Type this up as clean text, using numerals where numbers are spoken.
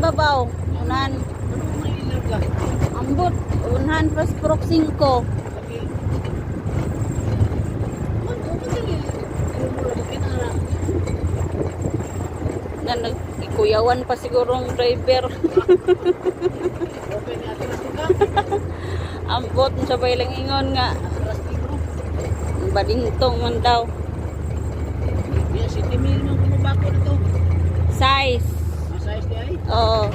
ibabaw. Unahan. Ano may ilarga? Ambot. Unahan pas prok 5. Okay. Madali. Ano mo lang kinara? Na nagikuyawan pa sigurong driver. Okay ni atras ka. Ambot sa lang ingon nga. Atras ko. Badingtong man daw. Ya, si Timil man kumabako na to. Size. Size di ay. Oo.